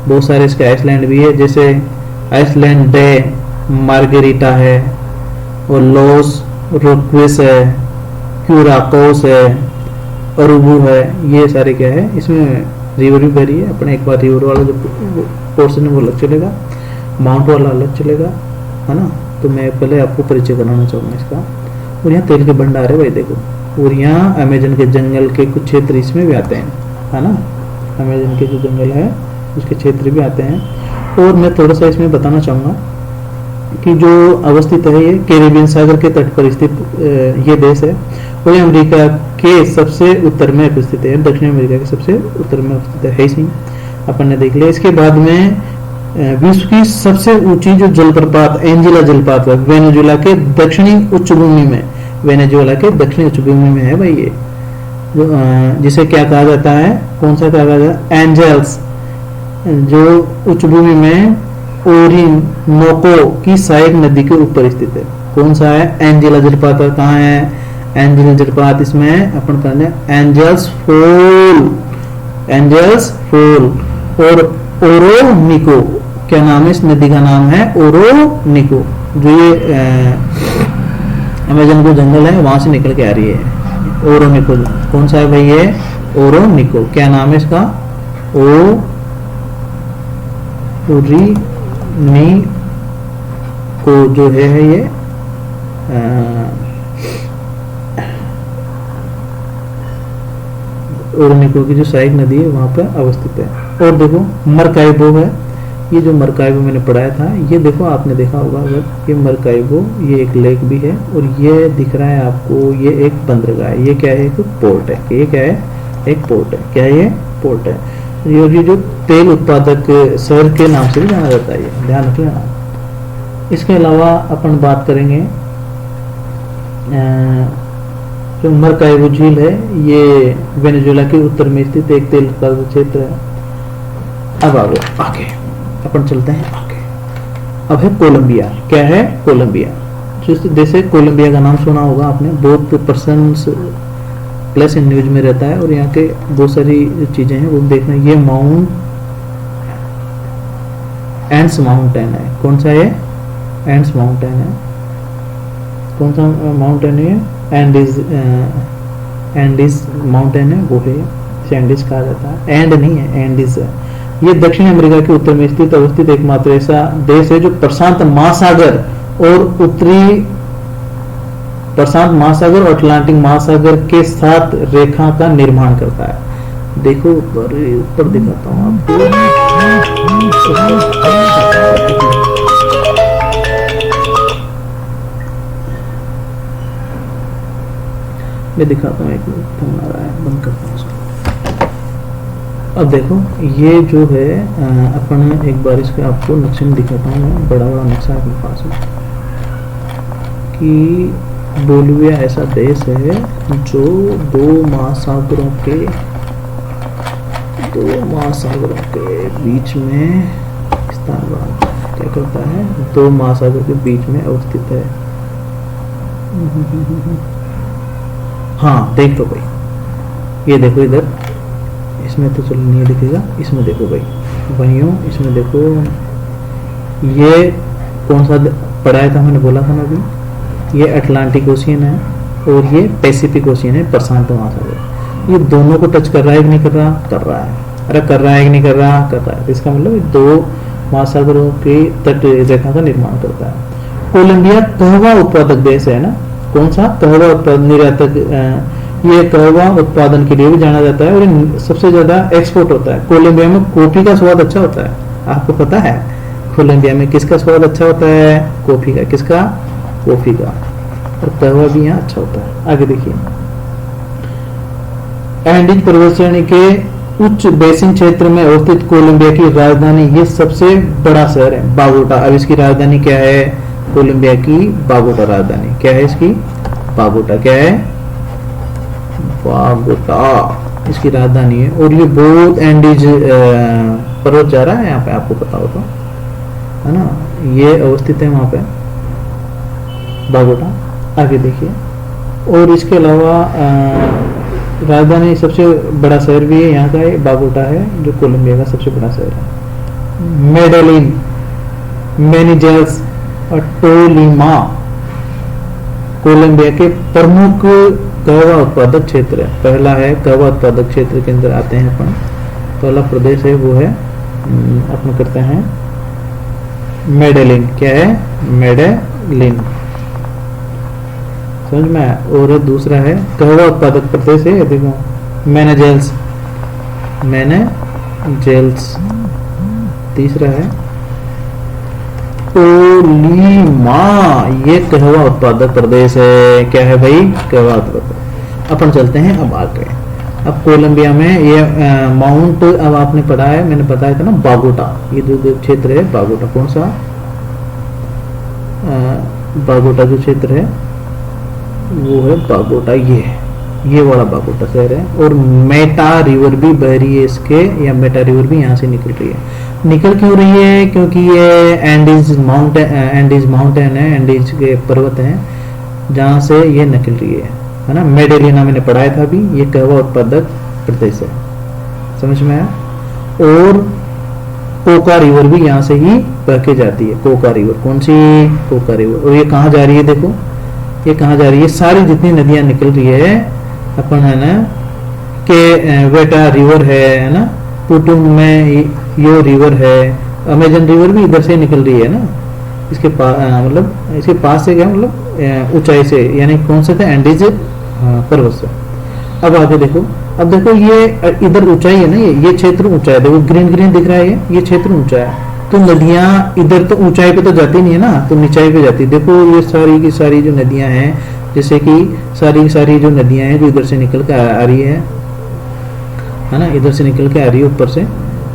बहुत सारे इसके आइसलैंड भी है, जैसे आइसलैंड डे मार्गेरिटा है, और लॉस रोक्विस है, क्यूराकोस है, अरुबू है। ये सारे क्या है, इसमें रिवर भी भरी है। अपने एक बार रिवर वाला जो पोर्शन है वो अलग चलेगा, माउंट वाला अलग चलेगा, है ना। तो मैं पहले आपको परिचय कराना चाहूँगा इसका। और यहाँ तेल के भंडार है भाई देखो। और यहाँ अमेजन के जंगल के कुछ क्षेत्र इसमें भी आते हैं, है ना। अमेजन के जो जंगल है उसके क्षेत्र भी आते हैं। और मैं थोड़ा सा इसमें बताना चाहूँगा कि जो अवस्थित है ये कैरिबियन सागर के तट पर स्थित ये देश है। और ये अमेरिका के सबसे उत्तर में स्थित है, दक्षिण अमेरिका के सबसे उत्तर में स्थित है ही अपन ने देख लिया। इसके बाद में विश्व की सबसे ऊंची जो जलप्रपात एंजेला जलप्रपात है वेनेजुएला के दक्षिणी उच्चभूमि में, वेनेजुएला के दक्षिणी उच्चभूमि में है भाई ये, जो जिसे क्या कहा जाता है? कौन सा कहा जाता है? एंजल्स, जो उच्चभूमि में ओरिनोको की सहायक नदी के ऊपर स्थित है। कौन सा है? एंजेला जलप्रपात। कहाँ है एंजेला जलप्रपात? इसमें अपन कहते हैं एंजल्स फॉल, एंजल्स फॉल। और ओरोनिको, क्या नाम है इस नदी का? नाम है ओरोनिको। जो ये अमेजन को जंगल है वहां से निकल के आ रही है ओरोनिको। कौन सा है भाई ये? ओरोनिको। क्या नाम है इसका? ओरिनिको जो है ये ओरोनिको की जो सहायक नदी है वहां पर अवस्थित है। और देखो मरकाइबो है, ये जो मरकाइबो मैंने पढ़ाया था, ये देखो आपने देखा होगा अगर, ये मरकाइबो ये एक लेक भी है। और ये दिख रहा है आपको, ये एक बंदरगाह है। ये क्या है? एक पोर्ट है। ये क्या है? एक पोर्ट है। क्या है ये? पोर्ट है। ये जो तेल उत्पादक शहर के नाम से भी जाना जाता है, ये ध्यान रख लेना। इसके अलावा अपन बात करेंगे जो मरकाइबो झील है, ये वेनेजुएला के उत्तर में स्थित एक तेल उत्पादक क्षेत्र है। अब आगे अपन चलते हैं आगे। अब है कोलंबिया। क्या है? कोलंबिया। जैसे कोलंबिया का नाम सुना होगा आपने, बहुत पर्सन्स प्लस इन न्यूज में रहता है। और यहाँ के बहुत सारी चीजें हैं वो देखना। ये माउंट एंड्स माउंटेन है। कौन सा है? एंड्स माउंटेन है। कौन सा माउंटेन है? एंडीज माउंटेन है, वो है, एंडीज कहा जाता है। एंड नहीं है, एंडीज है। ये दक्षिण अमेरिका के उत्तर में स्थित अवस्थित एकमात्र ऐसा देश है जो प्रशांत महासागर और उत्तरी प्रशांत महासागर और अटलांटिक महासागर के साथ रेखा का निर्माण करता है। देखो ऊपर दिखाता हूँ आपको। मैं दिखाता हूँ, एक मिनट, फोन आ रहा है, बंद करता हूँ उसको। अब देखो ये जो है अपन एक बार इसके आपको नक्शे में दिखाता हूँ मैं, बड़ा बड़ा नक्शा अपने पास है कि बोलिविया ऐसा देश है जो दो महासागरों के बीच में स्थान बनाता है। क्या करता है? दो महासागर के बीच में अवस्थित है। हाँ देख लो भाई, ये देखो इधर, इसमें तो चलो नहीं दिखेगा, इसमें देखो भाई भाइयों, इसमें देखो ये कौन सा पढ़ाया था मैंने, बोला था ना अभी, ये अटलांटिक ओशियन है और ये पैसिफिक ओशियन है, प्रशांत महासागर। ये दोनों को टच कर रहा है कि नहीं कर रहा? कर रहा है। अरे कर रहा है कि नहीं कर रहा? कर रहा है। इसका मतलब दो महासागरों के तट रेखा का निर्माण करता है। कोलंबिया कहवा उत्पादक देश है ना। कौन सा? कहवा उत्पादन निर्यातक। ये कहवा उत्पादन के लिए भी जाना जाता है और सबसे ज्यादा एक्सपोर्ट होता है। कोलंबिया में कॉफी का स्वाद अच्छा होता है। आपको पता है कोलंबिया में किसका स्वाद अच्छा होता है? कॉफी का। किसका? कॉफी का, और कहवा भी यहाँ अच्छा होता है। आगे देखिए, एंडीज पर्वत श्रेणी के उच्च बेसिन क्षेत्र में अवस्थित कोलंबिया की राजधानी, ये सबसे बड़ा शहर है बागोटा। अब इसकी राजधानी क्या है? कोलंबिया की बागोटा राजधानी क्या है इसकी? बागोटा। क्या है? बागोटा इसकी राजधानी है। और ये बहुत एंडीज पर्वत जा रहा है यहाँ पे, आपको पता हो तो, है ना, ये अवस्थित है वहां पे बागोटा। आगे देखिए, और इसके अलावा राजधानी सबसे बड़ा शहर भी है यहाँ का है, बागोटा है, जो कोलंबिया का सबसे बड़ा शहर है। मेडेलिन, मैनिजेल्स और टोलिमा कोलंबिया के प्रमुख कहवा उत्पादक क्षेत्र है। पहला है कहवा उत्पादक क्षेत्र के अंदर आते हैं अपन, पहला प्रदेश है वो है अपन करते हैं मेडेलिन। क्या है? मेडेलिन, समझ में आया। और दूसरा है कहवा उत्पादक प्रदेश है, देखो मैनेजेल्स, मैनेजेल्स। तीसरा है टोलीमा, ये कहवा उत्पादक प्रदेश है। क्या है भाई? कहवा उत्पादक। अपन चलते हैं अब आगे। अब कोलंबिया में ये माउंट, अब आपने पढ़ा है, मैंने बताया था ना बागोटा, ये जो क्षेत्र है बागोटा, कौन सा? बागोटा जो क्षेत्र है वो है बागोटा, ये वाला बागोटा शहर है। और मेटा रिवर भी बह रही है इसके, या मेटा रिवर भी यहाँ से निकल रही है। निकल क्यों रही है? क्योंकि ये एंडीज माउंटेन है, एंडीज के पर्वत हैं जहाँ से ये निकल रही है ना। मेडेलिना मैंने पढ़ाया था अभी, ये कहवा उत्पादक प्रदेश है, समझ में आया। और कोका रिवर भी यहाँ से ही बह के जाती है। कोका रिवर, कौन सी? Coca river. और ये कहाँ जा रही है? देखो ये कहाँ जा रही है? सारी जितनी नदियां निकल रही है अपन, है ना, के वेटा रिवर है ना, पुटुम में यो रिवर है, अमेजन रिवर भी इधर से निकल रही है ना, इसके पास, मतलब इसके पास से क्या, मतलब ऊंचाई से, यानी कौन से थे? एंडीज पर्वत से। अब आगे देखो, अब देखो ये इधर ऊंचाई है ना, ये क्षेत्र ऊंचा है, देखो ग्रीन ग्रीन दिख रहा है, ये क्षेत्र ऊंचा है। तो नदियां इधर तो ऊंचाई पे तो जाती नहीं है ना, तो निचाई पे जाती है। देखो ये सारी की सारी जो नदियां हैं, जैसे कि सारी जो नदियां हैं जो इधर से निकल के आ रही है ना, इधर से निकल के आ रही है ऊपर से,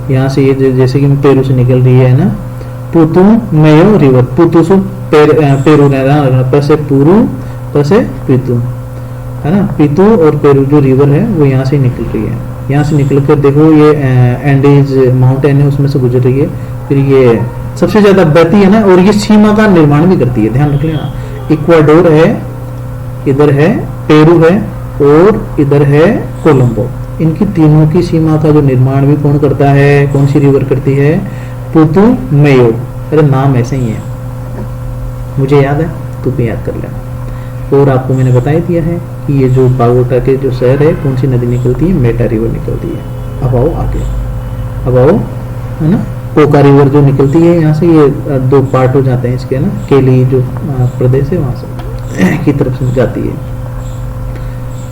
यहाँ से ये जैसे कि पेरू से निकल रही है ना, पुतुमयो रिवर, पुतुसु पेरू रहना, पैसे पुरु पैसे पीतू, है ना, पीतू और पेरू जो रिवर है वो यहाँ से निकल रही है। यहाँ से निकल कर देखो ये एंडीज माउंटेन है उसमें से गुजर रही है, फिर ये सबसे ज्यादा बहती है ना, और ये सीमा का निर्माण भी करती है, ध्यान रख लेना। इक्वाडोर है, इधर है पेरू है, और इधर है कोलंबो। इनकी तीनों की सीमा का जो निर्माण भी कौन करता है? कौन सी रिवर करती है? पुतुमयो। अरे नाम ऐसे ही है, मुझे याद है, तू भी याद कर लेना। और आपको मैंने बता ही दिया है कि ये जो बागोटा के जो शहर है, कौन सी नदी निकलती है? मेटा रिवर निकलती है। अब आओ आगे, अब आओ, है ना, कोका रिवर जो निकलती है यहाँ से, ये दो पार्ट हो जाते हैं इसके, है ना, केली जो प्रदेश है वहां से की तरफ से जाती है।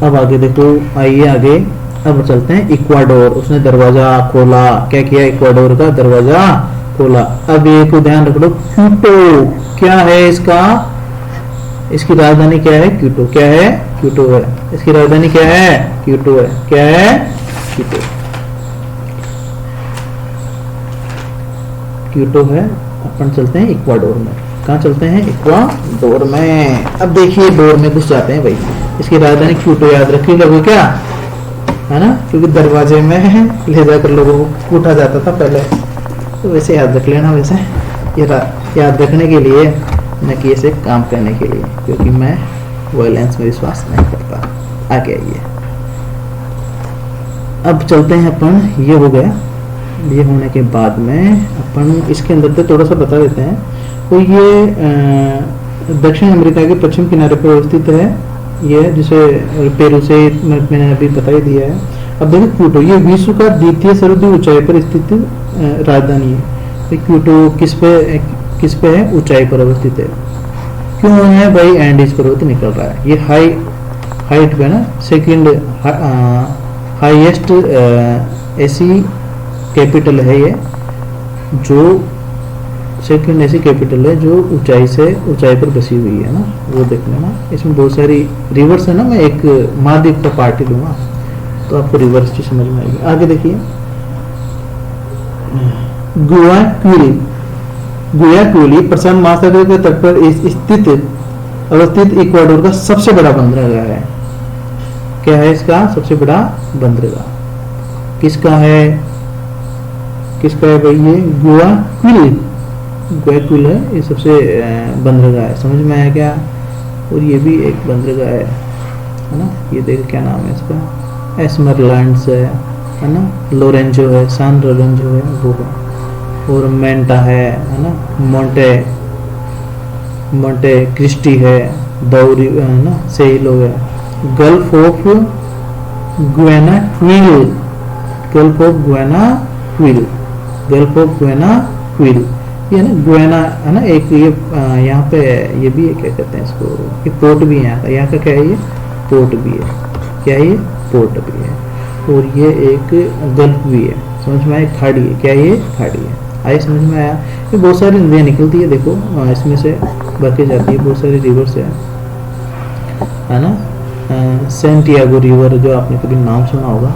अब आगे देखो, आइए आगे, अब चलते हैं इक्वाडोर। उसने दरवाजा खोला, क्या किया? इक्वाडोर का दरवाजा खोला। अब ये को ध्यान रख लो, क्यूटो क्या है इसका? इसकी राजधानी क्या है? क्यूटो। क्या है? क्यूटो है। इसकी राजधानी क्या है? क्यूटो है। क्या है? क्यूटो, क्यूटो है। अपन चलते हैं इक्वाडोर में। कहाँ चलते हैं? इक्वाडोर में। अब देखिए डोर में घुस जाते हैं भाई। इसकी राजधानी क्यूटो याद रखिए लोगों, क्या है ना, क्योंकि दरवाजे में ले जाकर लोगों को कूटा जाता था पहले, तो वैसे याद रख लेना। वैसे ये याद रखने के लिए, न कि ऐसे काम करने के लिए, क्योंकि मैं वायलेंस में विश्वास नहीं करता। आगे आइए, अब चलते हैं अपन। ये हो गया, ये होने के बाद में अपन इसके अंदर से थोड़ा सा बता देते हैं। तो ये दक्षिण अमेरिका के पश्चिम किनारे पर अवस्थित है, ये जिसे पेरू से मैंने अभी बता ही दिया है। अब देखो क्यूटो, ये विश्व का द्वितीय सर्वाधिक ऊंचाई पर स्थित राजधानी है। तो क्यूटो किस पे है? ऊंचाई पर अवस्थित है। क्यों है भाई? एंडीज पर्वत निकल रहा है, ये हाइट पे ना, सेकंड हाईएस्ट ऐसी कैपिटल है ये, जो सेकंड ऐसी कैपिटल है जो ऊंचाई पर बसी हुई है ना, वो देख लेना। इसमें बहुत सारी रिवर्स है ना, मैं एक महाद्वीप का पार्ट ही लूंगा तो आपको रिवर्स चीज समझ में आएगी। आगे देखिए, गुयाक्विली प्रशांत महासागर के तट पर अवस्थित इक्वाडोर का सबसे बड़ा बंदरगाह है। क्या है इसका सबसे बड़ा बंदरगाह? किसका है भाई? ये गुयाक्विल है, ये सबसे बंदरगाह है। समझ में आया क्या? और ये भी एक बंदरगाह है ना। ये देखो क्या नाम है इसका, एस्मरलैंड्स है ना, लोरेंजो है, सान लोरेंजो है वो है, और मेंटा है ना, मोंटे क्रिस्टी है, दौरी है ना, सेलो है, गल्फ ऑफ गुयानाक्विल, गल्फ ऑफ गुयानाक्विल, ये ना गुयाना है ना। एक ये यहाँ पे ये भी है, क्या कहते हैं इसको, ये पोर्ट भी है यहाँ का क्या है, ये पोर्ट भी है। क्या है ये? पोर्ट भी है। और ये एक गल्फ भी है, समझ में आया? खाड़ी है। क्या ये? खाड़ी है। आइए समझ में आया? ये बहुत सारी नदियाँ निकलती है, देखो इसमें से बह के जाती है, बहुत सारी रिवर्स है ना। सेंटियागो रिवर जो आपने कभी नाम सुना होगा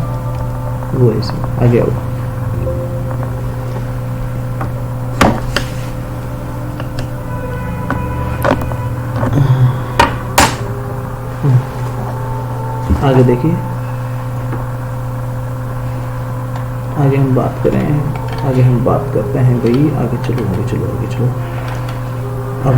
वो है इसमें। आगे आओ, आगे देखिए, आगे हम बात करते हैं भाई। आगे चलो। अब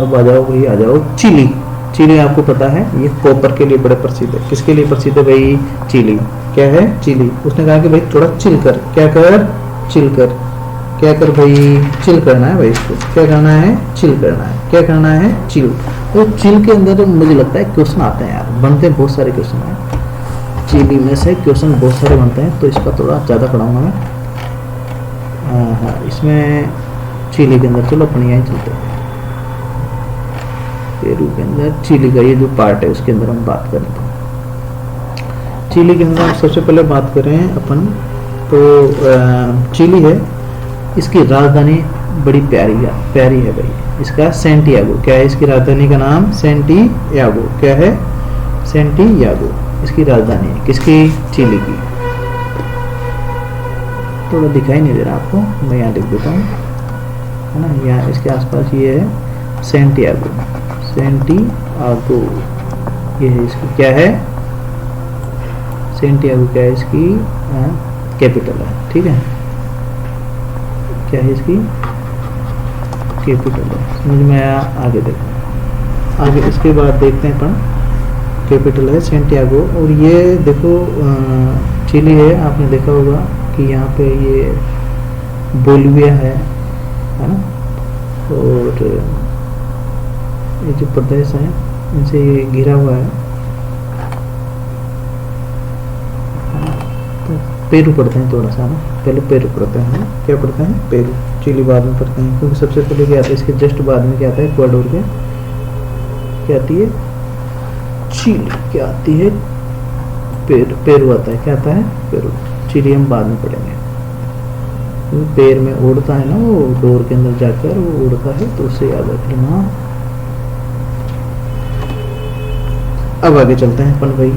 आ जाओ भाई, आ जाओ। चिली आपको पता है ये कॉपर के लिए बड़े प्रसिद्ध है। किसके लिए प्रसिद्ध है भाई? चिली। क्या है? चिली। उसने कहा कि भाई थोड़ा चिल कर। क्या कर? चिल कर। क्या कर भाई? चिल करना है भाई इसको। क्या करना है? चिल करना है। क्या करना है? चिल। तो चिल के अंदर मुझे लगता है क्वेश्चन आते हैं यार, बनते हैं बहुत सारे क्वेश्चन हैं चिली में से, क्वेश्चन बहुत सारे बनते हैं, तो इसका थोड़ा ज़्यादा पढ़ाऊंगा मैं। हाँ, इसमें चिली के अंदर चलो अपने यहाँ चलते हैं। पेरू के अंदर चिली का ये जो पार्ट है उसके अंदर हम बात करें। चिली के अंदर सबसे पहले बात करें अपन तो चिली है, इसकी राजधानी बड़ी प्यारी है भाई, इसका सेंटियागो। क्या है इसकी राजधानी का नाम? सेंटियागो। क्या है? सेंटियागो इसकी राजधानी है। किसकी? चिली की। थोड़ा दिखाई नहीं दे रहा आपको, मैं यहाँ लिख देता हूँ है ना। यहाँ इसके आसपास ये है सेंटियागो। ये है इसकी क्या है? सेंटियागो क्या है इसकी? कैपिटल है। ठीक है, क्या है इसकी? कैपिटल है। समझ में आया? आगे देखो, आगे इसके बाद देखते हैं अपन। कैपिटल है सेंटियागो। और ये देखो चिली है, आपने देखा होगा कि यहाँ पे ये बोलिविया है ना, और ये जो प्रदेश है इनसे ये घिरा हुआ है। तो पेरू पढ़ते हैं थोड़ा सा ना, पहले पेरू पढ़ते हैं। क्या पढ़ते हैं? पेरू। चिली बाद में पढ़ते हैं, क्योंकि सबसे पहले क्या आता है इसके जस्ट बाद में क्या आता है? इक्वाडोर के क्या आती है? चिली। क्या आती है? पेरू आता है। क्या आता है? पेरू। चिली हम बाद में पढ़ेंगे। पैर में उड़ता है ना वो, डोर के अंदर जाकर वो उड़ता है, तो उसे याद रख लेना। अब आगे चलते हैं अपन भाई।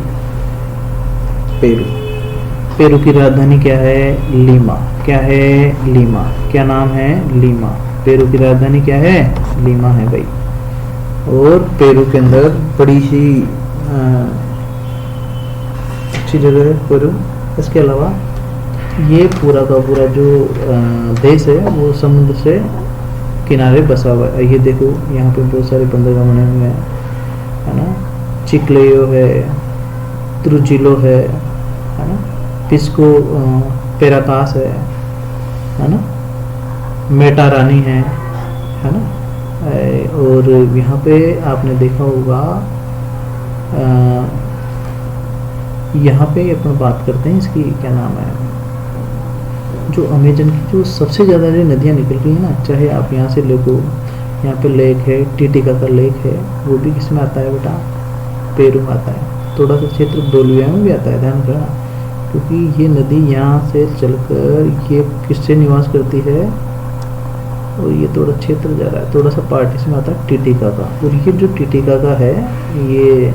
पेरू की राजधानी क्या है? लीमा। क्या है? लीमा। क्या नाम है? लीमा। पेरू की राजधानी क्या है? लीमा है भाई। और पेरू के अंदर बड़ी सी अच्छी जगह है पेरू। इसके अलावा ये पूरा का पूरा जो देश है वो समुद्र से किनारे बसा हुआ है। ये देखो यहाँ पे बहुत सारे बंदरगाह बने हुए हैं है ना। चिक्लेयो है, त्रुजिलो है ना, पिस्को पेराकास है ना, मेटारानी है ना। और यहाँ पे आपने देखा होगा यहाँ पे अपन बात करते हैं इसकी क्या नाम है, जो अमेजन की जो सबसे ज़्यादा जो नदियाँ निकल रही है ना, चाहे आप यहाँ से देखो, यहाँ पे लेक है, टिटिका का लेक है, वो भी किस में आता है बेटा? पेरू में आता है। थोड़ा सा क्षेत्र बोलिविया में भी आता है, ध्यान रखना, क्योंकि ये नदी यहाँ से चलकर ये किससे निवास करती है? और ये थोड़ा क्षेत्र जा रहा है, थोड़ा सा पार्ट इसमें आता है टिटिकाका। और ये जो टिटिकाका है, ये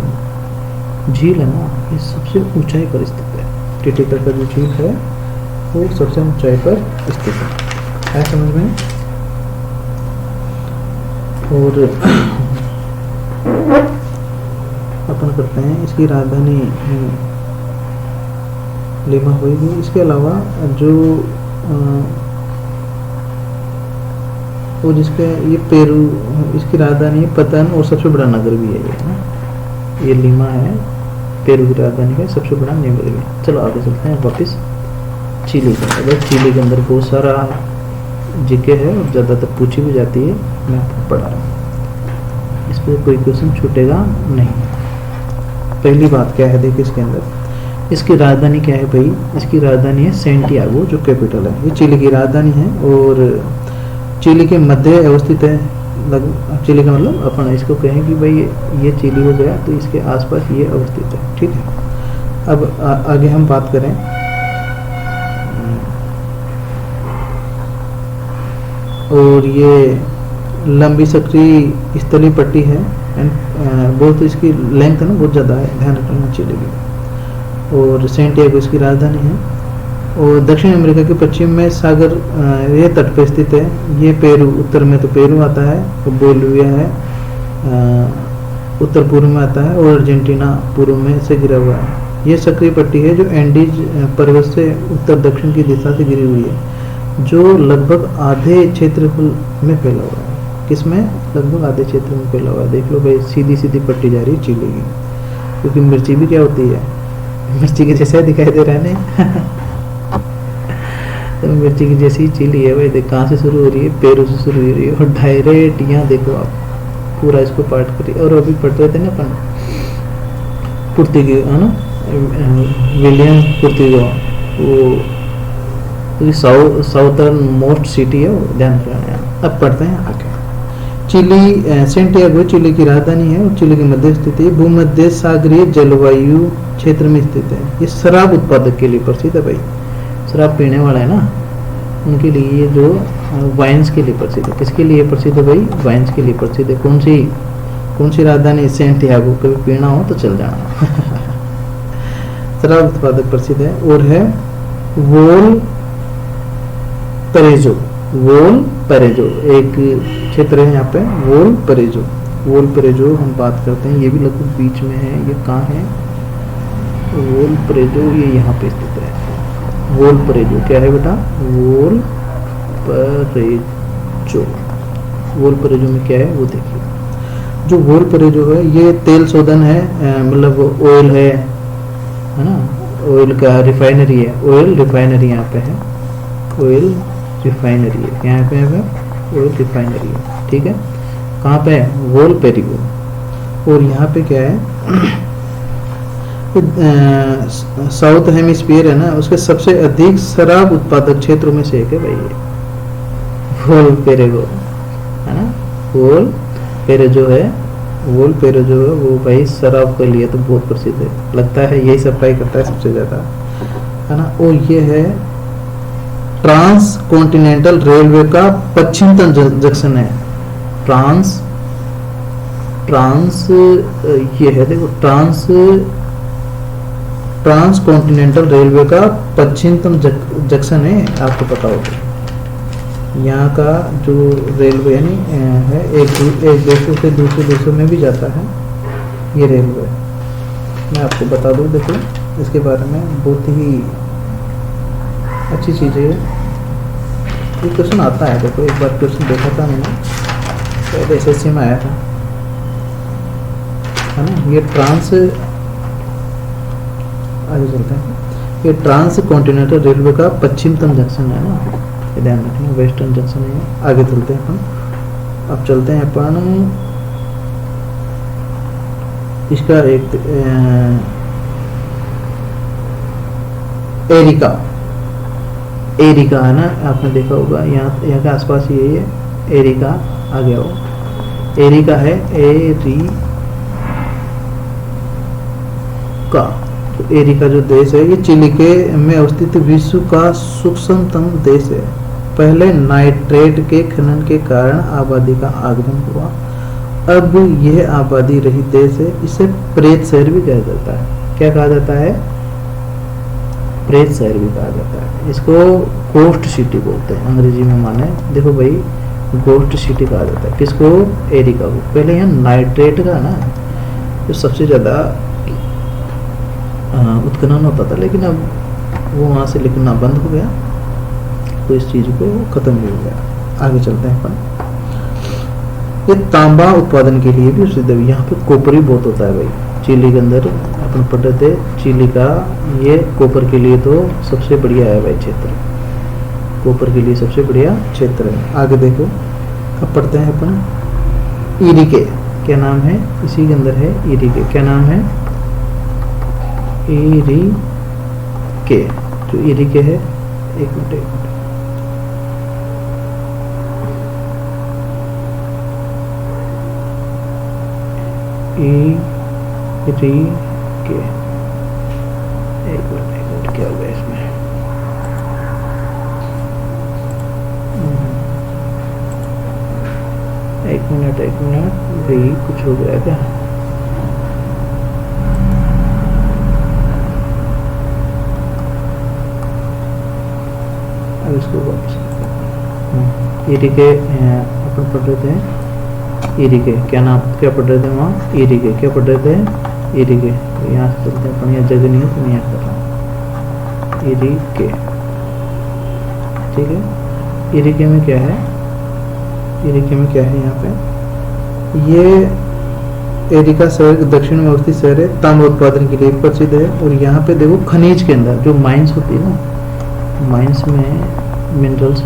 झील है ना, ये सबसे ऊंचाई पर स्थित है। टिटिकाका जो झील है वो सबसे ऊंचाई पर स्थित है समझ में। और अपन करते हैं, इसकी राजधानी लिमा होगी। इसके अलावा जो वो जिसका ये पेरू, इसकी राजधानी पतन और सबसे बड़ा नगर भी है ये ना, ये लिमा है पेरू की राजधानी का सबसे बड़ा नगर भी। चलो आगे चलते हैं वापस चिली का। अगर चिली के अंदर बहुत सारा जीके है और ज़्यादातर पूछी भी जाती है, मैं आपको पढ़ा रहा हूँ, इस पर कोई क्वेश्चन छूटेगा नहीं। पहली बात क्या है देखिए इसके अंदर, इसकी राजधानी क्या है भाई, इसकी राजधानी है सेंटियागो जो कैपिटल है। ये चिली की राजधानी है और चिली के मध्य अवस्थित है। चिली का मतलब अपन इसको कहें कि भाई ये चिली हो गया तो इसके आसपास ये अवस्थित है, ठीक है। अब आगे हम बात करें, और ये लंबी सक्रिय स्थलीय पट्टी है एंड बहुत इसकी लेंथ है ना बहुत ज़्यादा है, ध्यान रखना चिली की। और सेंटियागो इसकी राजधानी है। और दक्षिण अमेरिका के पश्चिम में सागर ये तट पर स्थित है। ये पेरू, उत्तर में तो पेरू आता है, तो बोलिविया है उत्तर पूर्व में आता है, और अर्जेंटीना पूर्व में से गिरा हुआ है। ये सक्रिय पट्टी है जो एंडीज पर्वत से उत्तर दक्षिण की दिशा से गिरी हुई है, जो लगभग आधे क्षेत्रफल में फैला हुआ है। किसमें? लगभग आधे क्षेत्र में फैला हुआ है। देख लो भाई, सीधी सीधी पट्टी जा रही है चिली की, क्योंकि मिर्ची भी क्या होती है, मिर्ची के जैसा दिखाई दे रहा है ना तो मिर्ची की जैसी चिली है भाई। देख कहाँ से शुरू हो रही है, पेरू से शुरू हो रही है और डायरेक्ट यहाँ देखो आप पूरा इसको पार्ट करिए। और अभी पढ़ रहे थे ना अपन पुर्तगाल है ना, विलियम पुर्तगाल, वो साउथर्न मोस्ट सिटी है वो, ध्यान रखना। अब पढ़ते हैं आगे। चिली सेंटियागो चिली की राजधानी है और चिली के मध्य स्थित है। भूमध्य सागरीय जलवायु क्षेत्र में स्थित है। ये शराब उत्पादक के लिए प्रसिद्ध है भाई, शराब पीने वाला है ना उनके लिए, ये जो वाइन्स के लिए प्रसिद्ध है। किसके लिए प्रसिद्ध है भाई? वाइन्स के लिए प्रसिद्ध है। कौन सी राजधानी? सेंटियागो। कभी पीना हो तो चल जाना शराब उत्पादक प्रसिद्ध है। और है वोल परेजो एक क्षेत्र है यहाँ पे, वोल परेजो हम बात करते हैं। ये भी लगभग बीच में है। ये कहाँ है वोल परेजो? ये यहाँ पे स्थित है। वोल परेजो क्या है बेटा? वोल परेजो में क्या है वो देखिए। जो वोल परेजो है ये तेल शोधन है, मतलब ऑयल है ना, ऑयल का रिफाइनरी है। ऑयल रिफाइनरी यहाँ पे है, ऑयल रिफाइनरी है यहाँ पे ऑयल रिफाइनरी है, ठीक है। कहाँ पे है? वोल पेरिगो। और यहाँ पे क्या है, साउथ हेमिस्फीयर है ना, उसके सबसे अधिक शराब उत्पादक क्षेत्रों में से एक है भाई ये वोल पेरेगो है ना। वोल पेरेजो है वो भाई शराब के लिए तो बहुत प्रसिद्ध है, लगता है यही सप्लाई करता है सबसे ज्यादा है ना। और ये है ट्रांस कॉन्टिनेंटल रेलवे का पश्चिमतम जंक्शन है। ट्रांस ये है देखो, ट्रांस कॉन्टिनेंटल रेलवे का पश्चिमतम जंक्शन है, आपको पता होगा। यहाँ का जो रेलवे है एक देशों से दूसरे देशों में भी जाता है ये रेलवे। मैं आपको बता दूँ, देखो इसके बारे में बहुत ही अच्छी चीज़ है। ये क्वेश्चन आता है, देखो एक बार क्वेश्चन देखा था मैंने, तो SSC में आया था है ना। ये आगे चलते हैं। ये ट्रांस कॉन्टिनेंटल रेलवे का पश्चिमतम जंक्शन है ना, ये ध्यान रखना, वेस्टर्न जंक्शन है। आगे चलते हैं अपन। अब चलते हैं अपन इसका एक एरिका है ना, आपने देखा होगा, यहाँ के आसपास यही है एरिका। आ गया हो, एरिका है एरिका। तो एरिका जो देश है ये चिली के में अवस्थित विश्व का सूक्ष्मतम देश है। पहले नाइट्रेट के खनन के कारण आबादी का आगमन हुआ, अब यह आबादी रहित देश है। इसे प्रेत शहर भी कहा जाता है। क्या कहा जाता है? प्रेत शहर भी कहा जाता है। इसको गोस्ट सिटी बोलते हैं अंग्रेजी में। माने देखो भाई, गोस्ट सिटी कहा जाता है किसको? एरिका को। पहले यहाँ नाइट्रेट का ना जो सबसे ज्यादा उत्खनन होता था, लेकिन अब वो वहां से लिखना बंद हो गया, तो इस चीज को खत्म भी हो गया। आगे चलते हैं अपन। ये तांबा उत्पादन के लिए भी प्रसिद्ध है। यहाँ पे कॉपर ही बहुत होता है भाई। चिली के अंदर अपन पढ़ रहे थे, चिली का ये कॉपर के लिए तो सबसे बढ़िया है भाई क्षेत्र। कॉपर के लिए सबसे बढ़िया क्षेत्र है। आगे देखो, अब पढ़ते हैं अपन इरिके। क्या नाम है? इसी के अंदर है इरिके। क्या नाम है? इरिके। जो इरिके है, एक मिनट इरिके, एक मिनट क्या हो गया इसमें? एक मिनट भाई, कुछ हो गया क्या? अब इसको वापस इरिके अपन पढ़ रहे थे। इरिके क्या नाम, क्या पढ़ रहे थे वहाँ? इरिके क्या पढ़ रहे थे? इरिके। तो यहाँ से चलते हैं अपन, यहाँ जगह नहीं है तो मैं यहाँ कर रहा हूँ। इरिके, ठीक है। इरिके में क्या है? इरिके में क्या है यहाँ पे? ये एरिका शहर दक्षिण में अवस्थित शहर है, तांबा उत्पादन के लिए प्रसिद्ध है। और यहाँ पे देखो खनिज के अंदर जो माइंस होती है ना, माइंस में मिनरल्स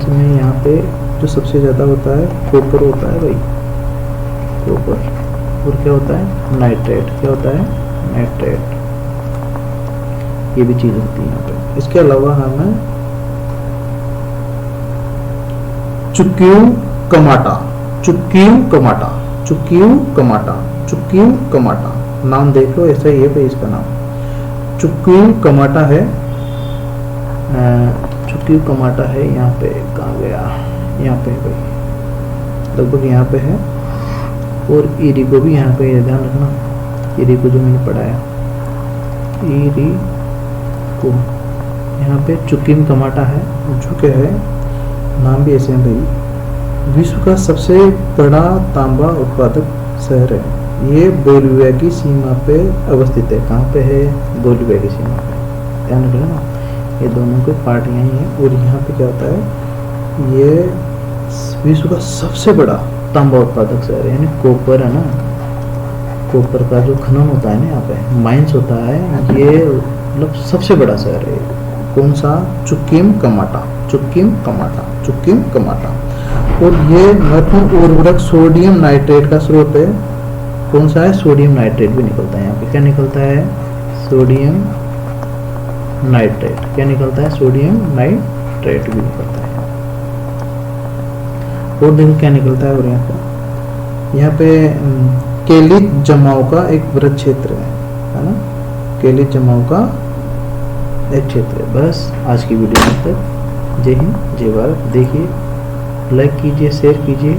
में यहाँ पे जो सबसे ज़्यादा होता है कॉपर होता है भाई, कॉपर। और क्या होता है? नाइट्रेट। क्या होता है? नाइट्रेट। ये भी चीज़ होती है यहाँ पे। इसके अलावा हमें चुक्यू कमाटा, चुक्यू कमाटा, चुक्यू कमाटा, चुक्यू कमाटा नाम देख लो, ऐसा ही है भाई इसका नाम। चुक्यू कमाटा है, चुक्यू कमाटा है। यहाँ पे कहाँ गया? यहाँ पे भाई, लगभग यहाँ पे है। और इरिको भी यहाँ पे, ध्यान रखना, इरिको जो मैंने पढ़ाया, इरिको यहाँ पे चुक्यू कमाटा है। जो क्या है, नाम भी ऐसे हैं भाई। विश्व का सबसे बड़ा तांबा उत्पादक शहर है। ये बोलिविया की सीमा पे अवस्थित है। कहाँ पे है? बोलिविया की सीमा पे। ध्यान रखना ना, ये दोनों के पार्ट यहीं हैं। और यहाँ पे क्या होता है? ये विश्व का सबसे बड़ा तांबा उत्पादक शहर है। यानी कॉपर है ना, कॉपर का जो खनन होता है ना, यहाँ पे माइंस होता है, ये मतलब सबसे बड़ा शहर है। कौन सा? चुक्यू कमाटा, चुक्यू कमाटा, चुक्यू कमाटा। और ये महत्वपूर्ण उर्वरक सोडियम नाइट्रेट का स्रोत है। कौन सा है? सोडियम नाइट्रेट भी निकलता है यहाँ पे। क्या निकलता है? Sodium nitrate. क्या निकलता है? सोडियम नाइट्रेट भी निकलता है। और देखो क्या निकलता है। और यहाँ पे केलित जमाव का एक वृहद क्षेत्र है ना, केलित जमाव का एक क्षेत्र है। बस आज की वीडियो में तक। जय हिंद, जय भारत। देखिए, लाइक कीजिए, शेयर कीजिए।